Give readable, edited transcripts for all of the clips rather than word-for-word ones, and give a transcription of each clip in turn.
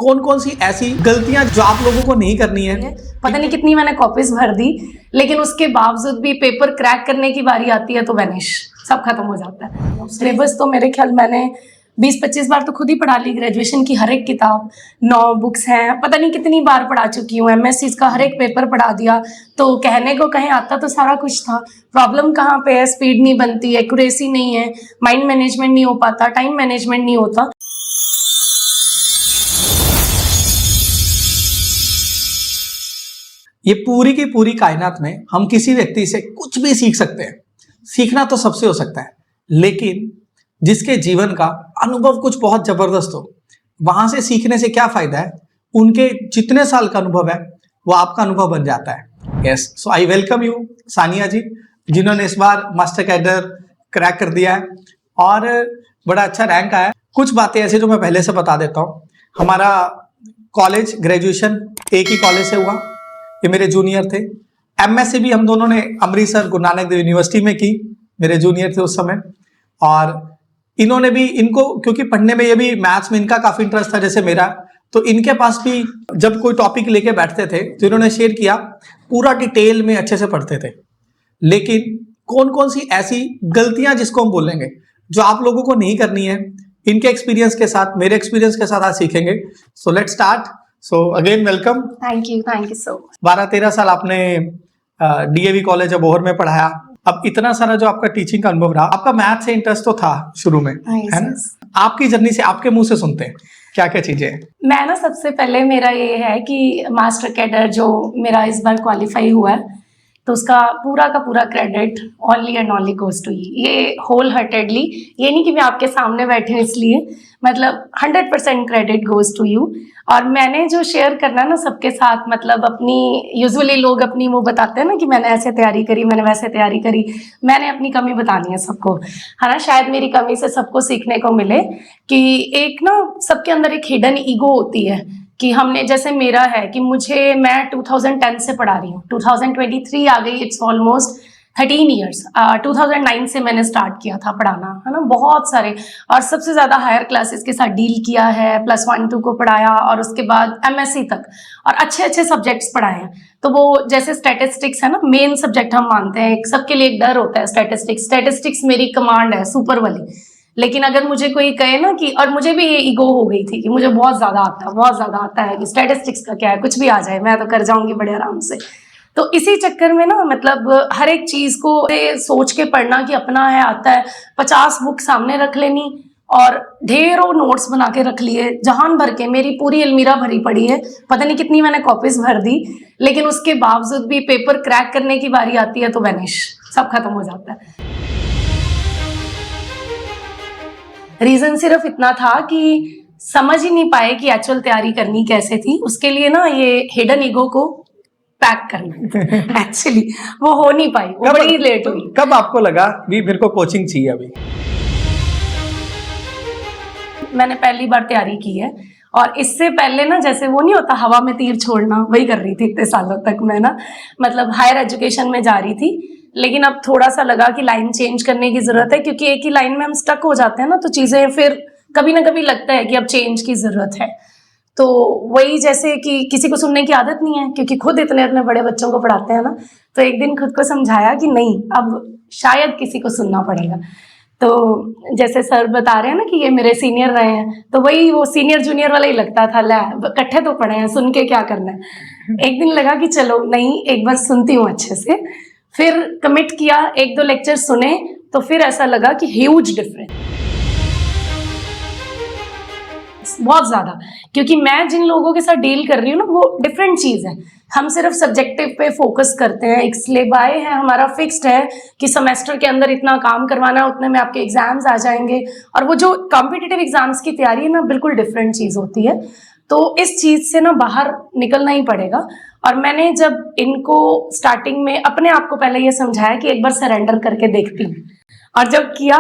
कौन कौन सी ऐसी गलतियां जो आप लोगों को नहीं करनी है। पता नहीं कितनी मैंने कॉपीज भर दी, लेकिन उसके बावजूद भी पेपर क्रैक करने की बारी आती है तो वैनिश, सब खत्म हो जाता है। सिलेबस तो मेरे ख्याल मैंने 20-25 बार तो खुद ही पढ़ा ली। ग्रेजुएशन की हर एक किताब, 9 बुक्स हैं, पता नहीं कितनी बार पढ़ा चुकी हूँ। एमएससी का हर एक पेपर पढ़ा दिया। तो कहने को कहीं आता तो सारा कुछ था। प्रॉब्लम कहाँ पे है? स्पीड नहीं बनती, एक्यूरेसी नहीं है, माइंड मैनेजमेंट नहीं हो पाता, टाइम मैनेजमेंट नहीं होता। ये पूरी की पूरी कायनात में हम किसी व्यक्ति से कुछ भी सीख सकते हैं। सीखना तो सबसे हो सकता है, लेकिन जिसके जीवन का अनुभव कुछ बहुत जबरदस्त हो, वहां से सीखने से क्या फायदा है? उनके जितने साल का अनुभव है वो आपका अनुभव बन जाता है। Yes, so I welcome you Sania ji, जिन्होंने इस बार मास्टर कैडर क्रैक कर दिया है और बड़ा अच्छा रैंक आया। कुछ बातें ऐसे जो मैं पहले से बता देता हूँ। हमारा कॉलेज ग्रेजुएशन एक ही कॉलेज से हुआ, ये मेरे जूनियर थे। एमएससी भी हम दोनों ने अमृतसर गुरु नानक देव यूनिवर्सिटी में की, मेरे जूनियर थे उस समय। और इन्होंने भी, इनको क्योंकि पढ़ने में, ये भी मैथ्स में इनका काफी इंटरेस्ट था जैसे मेरा, तो इनके पास भी जब कोई टॉपिक लेके बैठते थे तो इन्होंने शेयर किया, पूरा डिटेल में अच्छे से पढ़ते थे। लेकिन कौन कौन सी ऐसी गलतियां जिसको हम बोलेंगे जो आप लोगों को नहीं करनी है, इनके एक्सपीरियंस के साथ, मेरे एक्सपीरियंस के साथ आज सीखेंगे। So let's start. So again welcome. Thank you so much. 12-13 साल आपने डीएवी कॉलेज अबोहर में पढ़ाया। अब इतना सारा जो आपका टीचिंग का अनुभव रहा, आपका मैथ से इंटरेस्ट तो था शुरू में, है ना? आपकी जर्नी से, आपके मुंह से सुनते हैं क्या क्या चीजें हैं। मैं ना सबसे पहले मेरा ये है कि मास्टर कैडर जो मेरा इस बार क्वालिफाई हुआ है, तो उसका पूरा का पूरा credit only and only goes to you. ये होल हार्टेडली, ये नहीं कि मैं आपके सामने बैठी हूँ इसलिए, मतलब 100% क्रेडिट गोज टू यू। और मैंने जो शेयर करना ना सबके साथ, मतलब अपनी, यूजुअली लोग अपनी वो बताते हैं ना कि मैंने ऐसे तैयारी करी, मैंने वैसे तैयारी करी, मैंने अपनी कमी बतानी है सबको, है ना। शायद मेरी कमी से सबको सीखने को मिले कि एक ना सबके अंदर एक हिडन ईगो होती है कि हमने, जैसे मेरा है कि मैं 2010 से पढ़ा रही हूँ, 2023 आ गई, इट्स ऑलमोस्ट 13 ईयर्स। 2009 से मैंने स्टार्ट किया था पढ़ाना, है ना। बहुत सारे, और सबसे ज़्यादा हायर क्लासेस के साथ डील किया है, +1-2 को पढ़ाया, और उसके बाद एमएससी तक, और अच्छे अच्छे सब्जेक्ट्स पढ़ाए हैं। तो वो जैसे स्टैटिस्टिक्स है ना, मेन सब्जेक्ट हम मानते हैं, सबके लिए एक डर होता है स्टैटिस्टिक्स मेरी कमांड है सुपर वाली। लेकिन अगर मुझे कोई कहे ना कि, और मुझे भी ये ईगो हो गई थी कि मुझे बहुत ज़्यादा आता है कि स्टैटिस्टिक्स का क्या है, कुछ भी आ जाए मैं तो कर जाऊंगी बड़े आराम से। तो इसी चक्कर में ना, मतलब हर एक चीज को सोच के पढ़ना कि अपना है, आता है। 50 बुक सामने रख लेनी और ढेरों नोट्स बना के रख लिए, जहान भर के। मेरी पूरी अलमीरा भरी पड़ी है, पता नहीं कितनी मैंने कॉपीज भर दी, लेकिन उसके बावजूद भी पेपर क्रैक करने की बारी आती है तो वैनिश, सब खत्म हो जाता है। रीजन सिर्फ इतना था कि समझ ही नहीं पाए कि एक्चुअल तैयारी करनी कैसे थी। उसके लिए ना ये हिडन ईगो को पैक करना एक्चुअली वो हो नहीं पाई, वो बड़ी लेट हुई। कब आपको लगा भी मेरे को कोचिंग चाहिए? अभी मैंने पहली बार तैयारी की है, और इससे पहले ना, जैसे वो नहीं होता हवा में तीर छोड़ना, वही कर रही थी इतने सालों तक मैं ना, मतलब हायर एजुकेशन में जा रही थी। लेकिन अब थोड़ा सा लगा कि लाइन चेंज करने की जरूरत है, क्योंकि एक ही लाइन में हम स्टक हो जाते हैं ना, तो चीजें फिर कभी ना कभी लगता है कि अब चेंज की जरूरत है। तो वही, जैसे कि किसी को सुनने की आदत नहीं है, क्योंकि खुद इतने इतने बड़े बच्चों को पढ़ाते हैं ना, तो एक दिन खुद को समझाया कि नहीं, अब शायद किसी को सुनना पड़ेगा। तो जैसे सर बता रहे हैं ना कि ये मेरे सीनियर रहे हैं, तो वही वो सीनियर जूनियर वाला ही लगता था, ला इकट्ठे तो पढ़े हैं, सुन के क्या करना है। एक दिन लगा कि चलो नहीं, एक बार सुनती हूँ अच्छे से। फिर कमिट किया, 1-2 लेक्चर सुने, तो फिर ऐसा लगा कि ह्यूज डिफरेंस, बहुत ज्यादा। क्योंकि मैं जिन लोगों के साथ डील कर रही हूँ ना, वो डिफरेंट चीज है। हम सिर्फ सब्जेक्टिव पे फोकस करते हैं, एक सिलेबाई है हमारा, फिक्स्ड है कि सेमेस्टर के अंदर इतना काम करवाना है, उतने में आपके एग्जाम्स आ जाएंगे। और वो जो कॉम्पिटिटिव एग्जाम्स की तैयारी है ना, बिल्कुल डिफरेंट चीज होती है। तो इस चीज से ना बाहर निकलना ही पड़ेगा। और मैंने जब इनको स्टार्टिंग में अपने आप को पहले ये समझाया कि एक बार सरेंडर करके देखती हूँ, और जब किया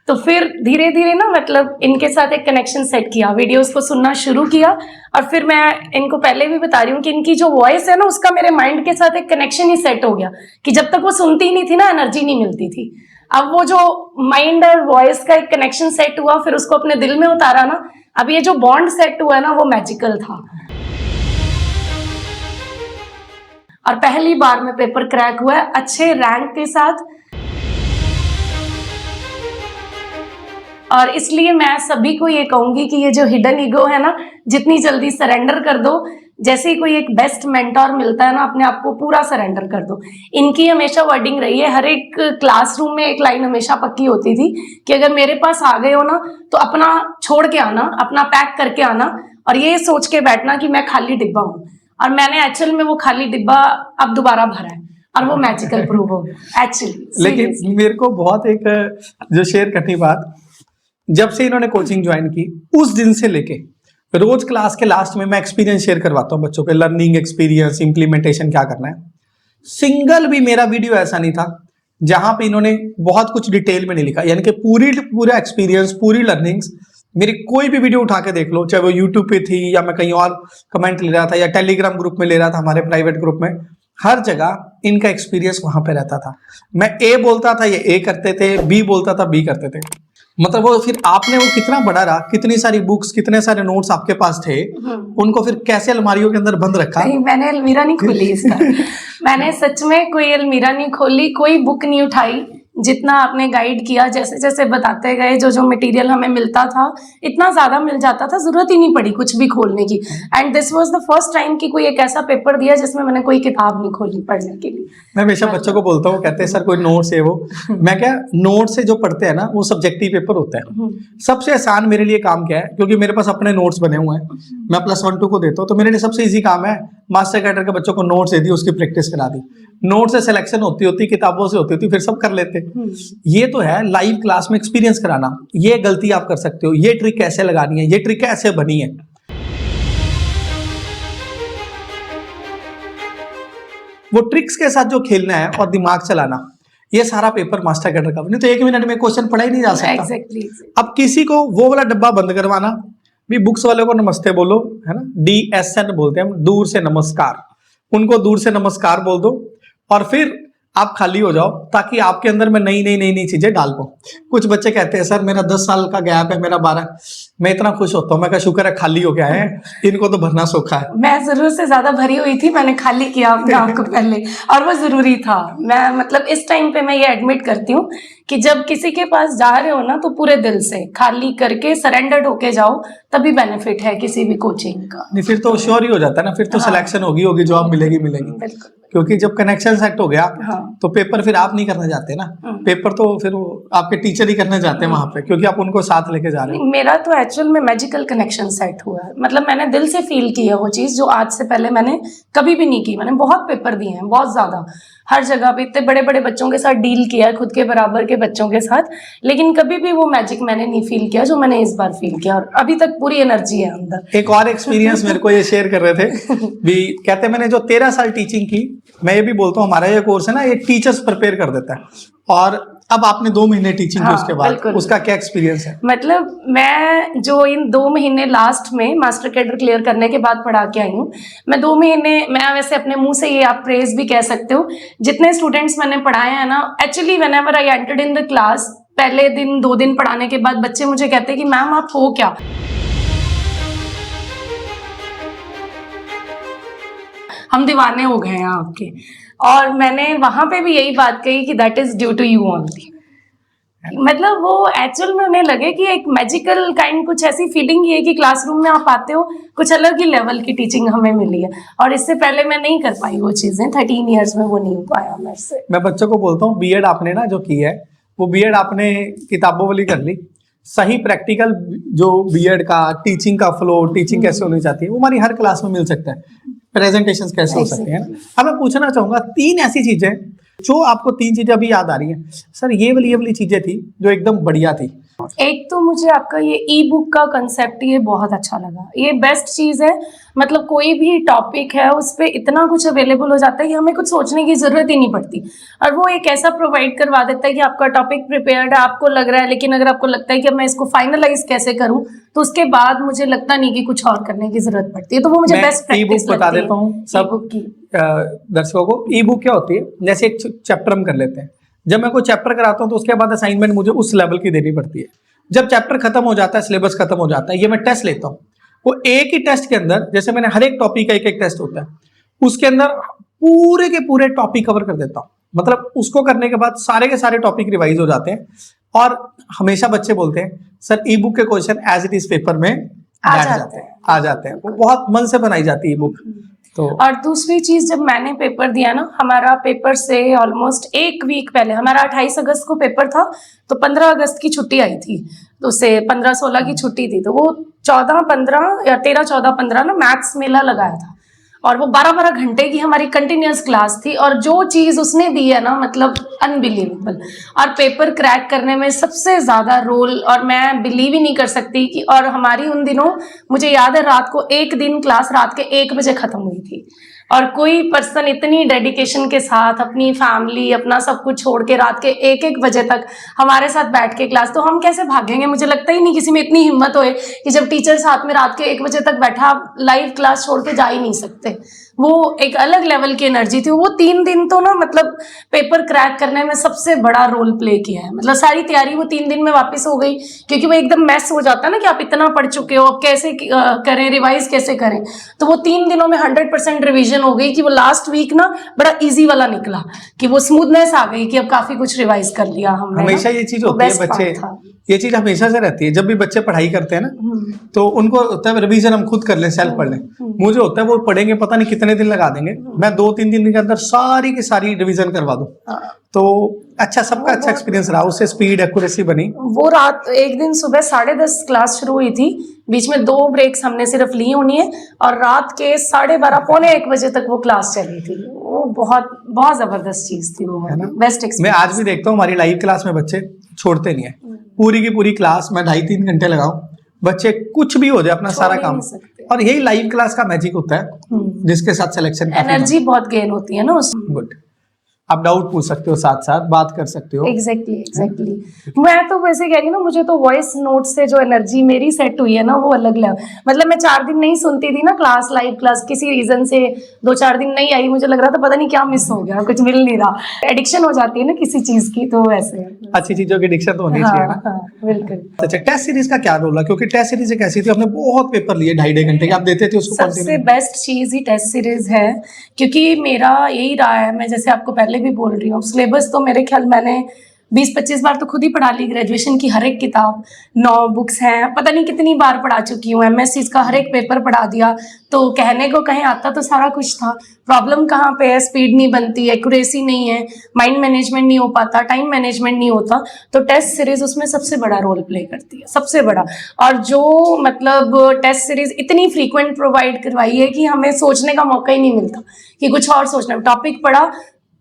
तो फिर धीरे धीरे ना, मतलब इनके साथ एक कनेक्शन सेट किया, वीडियोस को सुनना शुरू किया। और फिर मैं इनको पहले भी बता रही हूँ कि इनकी जो वॉइस है ना, उसका मेरे माइंड के साथ एक कनेक्शन ही सेट हो गया कि जब तक वो सुनती नहीं थी ना, एनर्जी नहीं मिलती थी। अब वो जो माइंड और वॉइस का एक कनेक्शन सेट हुआ, फिर उसको अपने दिल में उतारा ना, अब ये जो बॉन्ड सेट हुआ है ना, वो मैजिकल था। और पहली बार में पेपर क्रैक हुआ है अच्छे रैंक के साथ। और इसलिए मैं सभी को ये कहूंगी कि ये जो हिडन ईगो है ना, जितनी जल्दी सरेंडर कर दो। जैसे ही कोई एक बेस्ट मेंटोर मिलता है ना, अपने आप को पूरा सरेंडर कर दो। इनकी हमेशा वर्डिंग रही है, हर एक क्लासरूम में एक लाइन हमेशा पक्की होती थी कि अगर मेरे पास आ गए हो ना, तो अपना छोड़ के आना, अपना पैक करके आना, और ये सोच के बैठना कि मैं खाली डिब्बा हूँ। और मैंने एक्चुअल में वो खाली डिब्बा अब दोबारा भरा है, और वो मैजिकल प्रूव हो एक्चुअली। लेकिन मेरे को बहुत एक जो शेयर करनी बात, जब से इन्होंने कोचिंग ज्वाइन की उस दिन से लेके रोज क्लास के लास्ट में मैं एक्सपीरियंस शेयर करवाता हूँ बच्चों के, लर्निंग एक्सपीरियंस, इंप्लीमेंटेशन क्या करना है। सिंगल भी मेरा वीडियो ऐसा नहीं था जहां पे इन्होंने बहुत कुछ डिटेल में नहीं लिखा, यानी कि पूरा एक्सपीरियंस, पूरी लर्निंग्स, मेरी कोई भी वीडियो उठा के देख लो, चाहे वो यूट्यूब पे थी या मैं कहीं और कमेंट ले रहा था या टेलीग्राम ग्रुप में ले रहा था, हमारे प्राइवेट ग्रुप में, हर जगह इनका एक्सपीरियंस वहां पे रहता था। मैं ए बोलता था, ये ए करते थे, बी बोलता था, बी करते थे। मतलब वो फिर आपने वो कितना बड़ा रहा, कितनी सारी बुक्स, कितने सारे नोट्स आपके पास थे, उनको फिर कैसे अलमारियों के अंदर बंद रखा? नहीं, मैंने अलमीरा नहीं खोली इसका। मैंने सच में कोई अलमीरा नहीं खोली, कोई बुक नहीं उठाई। जितना आपने गाइड किया, जैसे जैसे बताते गए, जो जो मटेरियल हमें मिलता था इतना ज्यादा मिल जाता था, जरूरत ही नहीं पड़ी कुछ भी खोलने की। And this was the first time कि कोई एक ऐसा पेपर दिया जिसमें मैंने कोई किताब नहीं खोली पढ़ने के लिए। मैं हमेशा बच्चों को बोलता हूँ, कहते हैं सर कोई नोट्स है वो, मैं क्या, नोट से जो पढ़ते हैं ना वो सब्जेक्टिव पेपर होता है। सबसे आसान मेरे लिए काम क्या है, क्योंकि मेरे पास अपने नोट्स बने हुए हैं, मैं +1 2 को देता हूँ, तो मेरे लिए सबसे इजी काम है मास्टर कैडर के बच्चों को नोट्स दे दी, उसकी प्रैक्टिस करा दी। नोट से सिलेक्शन होती किताबों से होती, फिर सब कर लेते। ये तो है लाइव क्लास में एक्सपीरियंस कराना, ये गलती आप कर सकते हो, ये ट्रिक कैसे लगानी है, ये ट्रिक कैसे बनी है। वो ट्रिक्स के साथ जो खेलना है और दिमाग चलाना, ये सारा पेपर मास्टर कैडर का, नहीं तो 1 मिनट में क्वेश्चन पढ़ा ही नहीं जा सकता। Exactly. अब किसी को वो वाला डब्बा बंद करवाना भी, बुक्स वाले को नमस्ते बोलो, है ना, DSN बोलते हैं हम, दूर से नमस्कार, उनको दूर से नमस्कार बोल दो, और फिर आप खाली हो जाओ, ताकि आपके अंदर मैं नई चीजें डाल पाऊं। कुछ बच्चे कहते हैं सर मेरा 10 साल का गैप है, मेरा 12, मैं इतना खुश होता हूँ, मैं कहा शुक्र है खाली हो गया है, इनको तो भरना सोखा है। मैं जरूर से ज्यादा भरी हुई थी, मैंने खाली किया अपने आप को पहले, और वो जरूरी था। मैं मतलब इस टाइम पे मैं ये एडमिट करती हूँ कि जब किसी के पास जा रहे हो ना, तो पूरे दिल से खाली करके सरेंडर्ड होके जाओ, तभी बेनिफिट है किसी भी कोचिंग का। नहीं फिर तो श्योर ही हो जाता है ना, फिर तो सिलेक्शन होगी, जॉब मिलेगी। बिल्कुल। क्योंकि जब कनेक्शन सेट हो गया, हाँ। तो पेपर फिर आप नहीं करने जाते ना, पेपर तो फिर वो आपके टीचर ही करने जाते हैं वहां पे, क्योंकि आप उनको साथ लेके जा रहे हो। मेरा तो एक्चुअल में मैजिकल कनेक्शन सेट हुआ है, मतलब मैंने दिल से फील किया वो चीज जो आज से पहले मैंने कभी भी नहीं की। मैंने बहुत पेपर दिए हैं, बहुत ज्यादा, हर जगह पे इतने बड़े बड़े बच्चों के साथ डील किया है, खुद के बराबर के बच्चों के साथ, लेकिन कभी भी वो मैजिक मैंने नहीं फील किया जो मैंने इस बार फील किया, और अभी तक पूरी एनर्जी है अंदर। एक और एक्सपीरियंस मेरे को ये शेयर कर रहे थे भी, कहते मैंने जो 13 साल टीचिंग की, मैं ये भी बोलता हूँ हमारा ये कोर्स है ना, ये टीचर्स प्रिपेयर कर देता है, और अब आपने 2 महीने टीचिंग की, उसके बाद उसका क्या एक्सपीरियंस है? मतलब मैं जो इन 2 महीने लास्ट में मास्टर कैडर क्लियर करने के बाद पढ़ा के आई हूँ, मैं 2 महीने, मैं वैसे अपने मुंह से ये आप प्रेज भी कह सकते हो, जितने स्टूडेंट्स मैंने पढ़ाए हैं ना, actually whenever I entered in the class, पहले दिन 2 दिन पढ़ाने के बाद बच्चे मुझे कहते हैं कि मैम आप हो क्या, हम दीवाने हो गए हैं आपके। और मैंने वहां पे भी यही बात कही कि that is due to you only. मतलब वो एक्चुअल में उन्हें लगे कि एक मैजिकल काइंड, कुछ ऐसी फीलिंग ही है कि क्लासरूम में आप आते हो, कुछ अलग ही लेवल की टीचिंग हमें मिली है, और इससे पहले मैं नहीं कर पाई वो चीजें, 13 इयर्स में वो नहीं हो पाया मेरे से। मैं बच्चों को बोलता हूँ, बीएड आपने ना जो की है, वो बीएड आपने किताबों वाली कर ली, सही प्रैक्टिकल जो बीएड का टीचिंग का फ्लो, टीचिंग कैसे होनी चाहती है, वो हमारी हर क्लास में मिल सकता है, प्रेजेंटेशंस कैसे हो सकते हैं ना। अब मैं पूछना चाहूंगा 3 ऐसी चीजें जो आपको, 3 चीजें अभी याद आ रही हैं, सर ये वाली चीजें थी जो एकदम बढ़िया थी। एक तो मुझे आपका ये ई बुक का कंसेप्ट ये बहुत अच्छा लगा, ये बेस्ट चीज़ है। मतलब कोई भी टॉपिक है उस पर इतना कुछ अवेलेबल हो जाता है कि हमें कुछ सोचने की ज़रूरत ही नहीं पड़ती, और वो एक ऐसा प्रोवाइड करवा देता है कि आपका टॉपिक प्रिपेयर्ड है, आपको लग रहा है, लेकिन अगर आपको लगता है कि मैं इसको फाइनलाइज कैसे करूँ, तो उसके बाद मुझे लगता नहीं कि कुछ और करने की जरूरत पड़ती है। तो वो मुझे बेस्ट प्रैक्टिस बता देता हूँ सब दर्शकों को। ई बुक क्या होती है, जैसे एक चैप्टर हम कर लेते हैं, जब मैं कोई चैप्टर कराता हूँ तो उसके बाद असाइनमेंट मुझे उस लेवल की देनी पड़ती है। जब चैप्टर खत्म हो जाता है, सिलेबस खत्म हो जाता है, ये मैं टेस्ट लेता हूँ, वो एक ही टेस्ट के अंदर, जैसे मैंने हर एक टॉपिक का एक एक टेस्ट होता है, उसके अंदर पूरे के पूरे टॉपिक कवर कर देता हूँ। मतलब उसको करने के बाद सारे के सारे टॉपिक रिवाइज हो जाते हैं। और हमेशा बच्चे बोलते हैं सर ई बुक के question as it is paper में आ जाते हैं। वो बहुत मन से बनाई जाती है ई बुक। तो और दूसरी चीज, जब मैंने पेपर दिया ना, हमारा पेपर से ऑलमोस्ट एक वीक पहले, हमारा 28 अगस्त को पेपर था, तो 15 अगस्त की छुट्टी आई थी, तो उससे 15-16 की छुट्टी थी, तो वो 14-15 या 13-14-15 ना मैथ्स मेला लगाया था, और वो 12-12 घंटे की हमारी कंटिन्यूअस क्लास थी, और जो चीज़ उसने दी है ना, मतलब अनबिलीवेबल। और पेपर क्रैक करने में सबसे ज़्यादा रोल, और मैं बिलीव ही नहीं कर सकती कि, और हमारी उन दिनों मुझे याद है रात को एक दिन क्लास रात के 1 बजे ख़त्म हुई थी, और कोई पर्सन इतनी डेडिकेशन के साथ अपनी फैमिली अपना सब कुछ छोड़ के रात के 1-1 बजे तक हमारे साथ बैठ के क्लास, तो हम कैसे भागेंगे? मुझे लगता ही नहीं किसी में इतनी हिम्मत होए कि जब टीचर साथ में रात के 1 बजे तक बैठा, आप लाइव क्लास छोड़ के जा ही नहीं सकते। वो एक अलग लेवल की एनर्जी थी। वो 3 दिन तो ना, मतलब पेपर क्रैक करने में सबसे बड़ा रोल प्ले किया है। मतलब सारी तैयारी वो 3 दिन में वापस हो गई, क्योंकि वो एकदम मैस हो जाता है ना कि आप इतना पढ़ चुके हो, अब कैसे करें, रिवाइज कैसे करें। तो वो 3 दिनों में 100% रिवीजन हो गई कि वो लास्ट वीक ना बड़ा ईजी वाला निकला, कि वो स्मूथनेस आ गई कि अब काफी कुछ रिवाइज कर लिया हमने। हमेशा ये चीज होती है बच्चे, ये चीज हमेशा से रहती है। जब भी बच्चे पढ़ाई करते हैं ना, तो उनको होता है रिवीजन हम खुद कर लें, सेल्फ पढ़ लें। मुझे होता है वो पढ़ेंगे, पता नहीं कितने दिन लगा देंगे, मैं 2-3 दिन के अंदर सारी की सारी रिवीजन करवा दूं। तो अच्छा, सबका अच्छा एक्सपीरियंस रहा, उससे स्पीड एक्यूरेसी बनी। वो रात एक दिन सुबह 10:30 क्लास शुरू हुई थी, बीच में 2 ब्रेक्स हमने सिर्फ ली होनी है, और रात के 12:30 पौने 1 बजे तक वो क्लास चली थी। वो बहुत बहुत जबरदस्त चीज थी, वो बेस्ट एक्सपीरियंस। मैं आज भी देखता हूँ हमारी लाइव क्लास में बच्चे छोड़ते नहीं है, पूरी की पूरी क्लास मैं 2.5-3 घंटे लगाऊं, बच्चे कुछ भी हो जाए अपना सारा काम। और यही लाइव क्लास का मैजिक होता है, जिसके साथ सिलेक्शन एनर्जी बहुत गेन होती है ना उसमें। गुड। आप डाउट पूछ सकते हो, साथ साथ बात कर सकते हो। एग्जैक्टली। मैं तो वैसे कह रही हूँ ना, मुझे तो वॉइस नोट से जो एनर्जी मेरी सेट हुई है ना, वो अलग लेवल। मतलब मैं 4 दिन नहीं सुनती थी ना क्लास, लाइव क्लास, किसी रीजन से 2-4 दिन नहीं आई, मुझे लग रहा था पता नहीं क्या मिस हो गया, कुछ मिल नहीं रहा। एडिक्शन हो जाती है ना किसी चीज की, तो वैसे अच्छी चीजों की एडिक्शन तो होनी चाहिए ना। बिल्कुल। अच्छा, टेस्ट सीरीज का क्या रोल है? क्योंकि टेस्ट सीरीज एक ऐसी थी, आपने बहुत पेपर लिए 2.5 घंटे के, आप देते थे उसको। सबसे बेस्ट चीज ही टेस्ट सीरीज है, क्योंकि मेरा यही रहा है, मैं जैसे आपको पहले भी बोल रही हूँ, सिलेबस तो मेरे ख्याल मैंने 20-25 बार तो खुद ही पढ़ा ली। ग्रेजुएशन की हर एक किताब, 9 बुक्स हैं, पता नहीं कितनी बार पढ़ा चुकी हूँ। एमएससी का हर एक पेपर पढ़ा दिया, तो कहने को कहीं आता तो सारा कुछ था। प्रॉब्लम कहाँ पे है? स्पीड नहीं बनती, एक्यूरेसी नहीं है, माइंड मैनेजमेंट नहीं हो पाता, टाइम मैनेजमेंट नहीं होता। तो टेस्ट सीरीज उसमें सबसे बड़ा रोल प्ले करती है, सबसे बड़ा। और जो मतलब टेस्ट सीरीज इतनी फ्रीक्वेंट प्रोवाइड करवाई है कि हमें सोचने का मौका ही नहीं मिलता कि कुछ और सोचना। टॉपिक पढ़ा,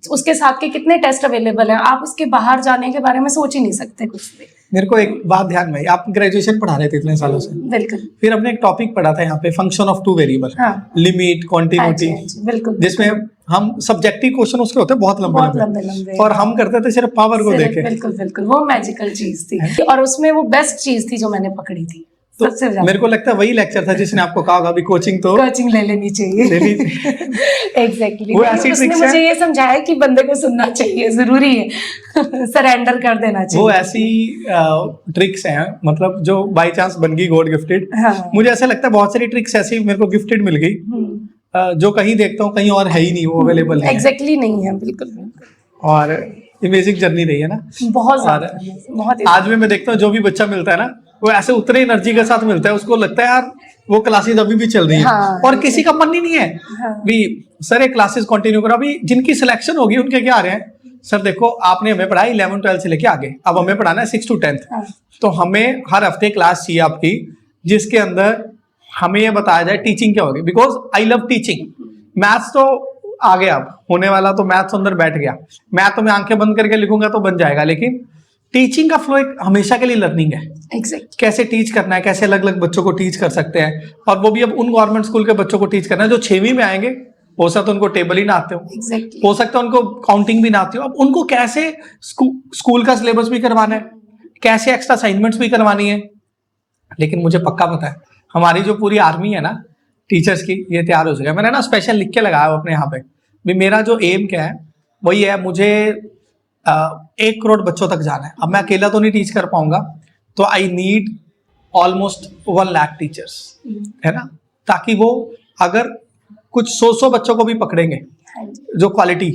उसके साथ के कितने टेस्ट अवेलेबल हैं, आप उसके बाहर जाने के बारे में सोच ही नहीं सकते कुछ भी। मेरे को एक बात ध्यान में, आप ग्रेजुएशन पढ़ा रहे थे इतने सालों से, बिल्कुल। फिर हमने एक टॉपिक पढ़ा था यहाँ पे, function of 2 variable, limit, continuity, बिल्कुल, जिसमें हम सब्जेक्टिव क्वेश्चन उसके होते हैं बहुत लंबे, और हम करते थे सिर्फ पावर को देखे। बिल्कुल बिल्कुल, वो मैजिकल चीज थी, और उसमें वो बेस्ट चीज थी जो मैंने पकड़ी थी। तो मेरे को लगता है वही लेक्चर था जिसने आपको कहा होगा अभी कोचिंग ले लेनी चाहिए। एग्जैक्टली। वो ऐसी उसने मुझे ये समझाया कि बंदे को सुनना चाहिए, जरूरी है, सरेंडर कर देना चाहिए। वो ऐसी ट्रिक्स हैं, मतलब जो बाय चांस बन गई गॉड गिफ्टेड। मुझे ऐसा लगता है बहुत सारी ट्रिक्स ऐसी मेरे को गिफ्टेड मिल गई, जो कहीं देखता हूँ कहीं और है ही नहीं, वो अवेलेबल नहीं है। एग्जैक्टली नहीं है, बिल्कुल। और अमेजिंग जर्नी रही है ना, बहुत ज्यादा। आज में मैं देखता हूँ जो भी बच्चा मिलता है ना, वो ऐसे उतने एनर्जी के साथ मिलता है, उसको लगता है यार वो क्लासेस अभी भी चल रही है। और किसी का मन ही नहीं है भी सर ये क्लासेस कंटिन्यू करो। अभी जिनकी सिलेक्शन होगी उनके क्या आ रहे हैं, सर देखो आपने हमें पढ़ाया 11-12 से लेके आगे, अब हमें पढ़ाना है 6 to 10th। तो हमें हर हफ्ते क्लास चाहिए आपकी, जिसके अंदर हमें ये बताया जाए टीचिंग क्या होगी, because I love teaching. Maths तो आ गया, अब होने वाला तो मैथ्स अंदर बैठ गया, मैं तो मैं आंखें बंद करके लिखूंगा तो बन जाएगा, लेकिन टीचिंग का फ्लो एक हमेशा के लिए लर्निंग है। Exactly. कैसे टीच करना है, कैसे अलग अलग बच्चों को टीच कर सकते हैं, और वो भी अब उन गवर्नमेंट स्कूल के बच्चों को टीच करना है जो 6वीं में आएंगे, हो सकता है उनको टेबल ही ना आते हो, Exactly. हो सकता है उनको काउंटिंग भी ना आती हो। अब उनको कैसे स्कूल का सिलेबस भी करवाना है, कैसे एक्स्ट्रा असाइनमेंट्स भी करवानी है। लेकिन मुझे पक्का पता है हमारी जो पूरी आर्मी है ना टीचर्स की, ये तैयार हो जाएगा। मैंने ना स्पेशल लिख के लगाया अपने यहाँ पे भी, मेरा जो एम क्या है वही है, मुझे 1 करोड़ बच्चों तक जाना है। अब मैं अकेला तो नहीं टीच कर पाऊंगा, तो I need almost 1 lakh teachers, है ना, ताकि वो अगर कुछ 100 बच्चों को भी पकड़ेंगे हाँ जी, जो क्वालिटी,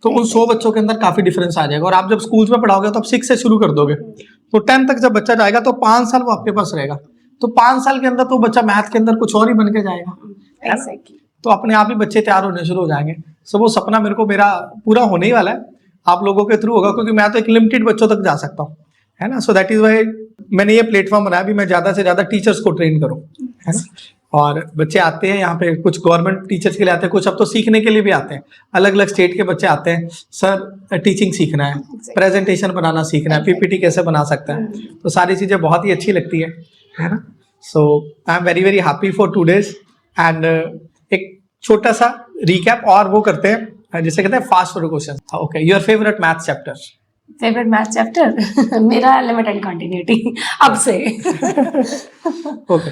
तो उन 100 बच्चों के अंदर काफी डिफरेंस आ जाएगा। और आप जब स्कूल्स में पढ़ाओगे तो आप 6 से शुरू कर दोगे, तो 10 तक जब बच्चा जाएगा तो 5 साल वो आपके पास रहेगा, तो 5 साल के अंदर तो बच्चा मैथ के अंदर कुछ और ही बन के जाएगा, है ना? एग्जैक्टली। तो अपने आप ही बच्चे तैयार होने शुरू हो जाएंगे। सो वो सपना मेरा पूरा होने ही वाला है, आप लोगों के थ्रू होगा, क्योंकि मैं तो एक लिमिटेड बच्चों तक जा सकता हूँ, है ना। सो दैट इज वाई मैंने ये प्लेटफॉर्म बनाया भी मैं ज्यादा से ज्यादा टीचर्स को ट्रेन करूँ, है ना। और बच्चे आते हैं यहाँ पे, कुछ गवर्नमेंट टीचर्स के लिए आते हैं, कुछ अब तो सीखने के लिए भी आते हैं, अलग अलग स्टेट के बच्चे आते हैं, सर टीचिंग सीखना है, प्रेजेंटेशन बनाना सीखना है, पीपीटी कैसे बना सकता है, तो सारी चीज़ें बहुत ही अच्छी लगती है ना। So I am very very happy for two days. एंड एक छोटा सा रिकैप और वो करते हैं जिसे कहते हैं fast for question. Okay, your favourite math chapter? Favourite math chapter मेरा लिमिट एंड कंटिन्यूटी अब से। Okay,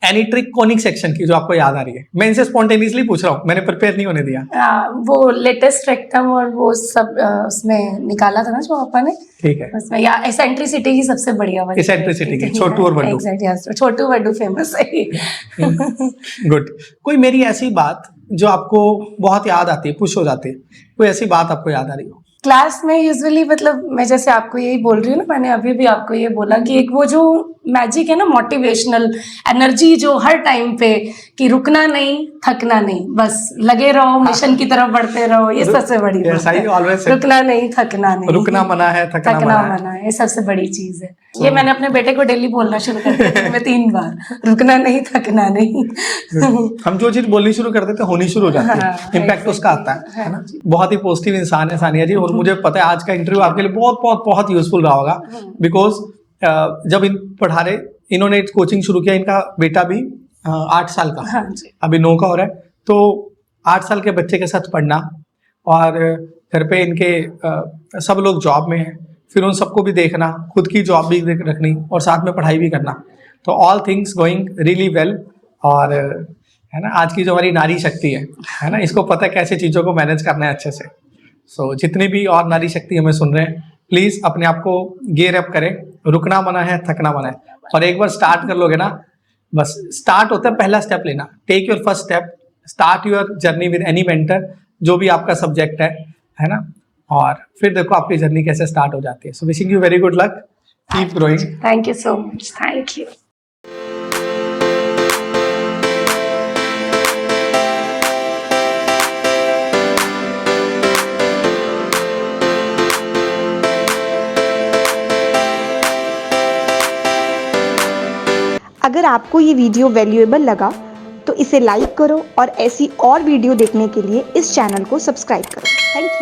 any trick conic section की जो आपको याद आ रही है? मैं इनसे स्पॉन्टेनियसली पूछ रहा हूँ, मैंने प्रिपेयर नहीं होने दिया। वो लेटेस्ट रेक्टम और वो सब उसमें निकाला था ना जो पापा ने, ठीक है, उसमें या एसेंट्रिसिटी की सबसे बढ़िया वाली, एसेंट्रिसिटी की, छोटू और बड्डू। एग्जैक्टली, छोटू बड्डू फेमस है। गुड। कोई मेरी ऐसी बात जो आपको बहुत याद आती है, पुश हो जाती है, कोई ऐसी बात आपको याद आ रही हो? क्लास में यूजुअली, मतलब मैं जैसे आपको यही बोल रही हूँ ना, मैंने अभी भी आपको ये बोला कि एक वो जो मैजिक है ना, मोटिवेशनल एनर्जी जो हर टाइम पे, कि रुकना नहीं थकना नहीं, बस लगे रहो, मिशन की तरफ बढ़ते रहो, ये सबसे बड़ी बात है। रुकना नहीं थकना नहीं, रुकना मना है, थकना मना है, ये सबसे बड़ी चीज है। ये मैंने अपने बेटे को डेली बोलना शुरू कर दिया मैं 3 बार, रुकना नहीं थकना नहीं। हम जो चीज बोलनी शुरू कर देते हैं होनी शुरू हो जाती है, इम्पैक्ट उसका आता है ना। बहुत ही पॉजिटिव इंसान है सानिया जी, और मुझे पता है आज का इंटरव्यू आपके लिए बहुत बहुत बहुत यूजफुल रहा होगा, बिकॉज जब इन पढ़ा रहे, इन्होंने कोचिंग शुरू किया, इनका बेटा भी 8 साल का, हाँ जी, अभी 9 का हो रहा है, तो 8 साल के बच्चे के साथ पढ़ना, और घर पे इनके सब लोग जॉब में हैं, फिर उन सबको भी देखना, खुद की जॉब भी रखनी, और साथ में पढ़ाई भी करना, तो all things going really well. और है ना, आज की जो हमारी नारी शक्ति है ना, इसको पता है कैसे चीज़ों को मैनेज करना है अच्छे से। सो जितनी भी और नारी शक्ति हमें सुन रहे हैं, प्लीज़ अपने आप को गियर अप करें, रुकना मना है, थकना मना है, और एक बार स्टार्ट कर लोगे ना, बस स्टार्ट होता है पहला स्टेप लेना, take your first step, start your journey with any mentor, जो भी आपका सब्जेक्ट है ना, और फिर देखो आपकी जर्नी कैसे स्टार्ट हो जाती है। So wishing you very good luck, keep growing. Thank you so much, thank you. अगर आपको ये वीडियो वैल्यूएबल लगा तो इसे लाइक करो और ऐसी और वीडियो देखने के लिए इस चैनल को सब्सक्राइब करो। Thank you.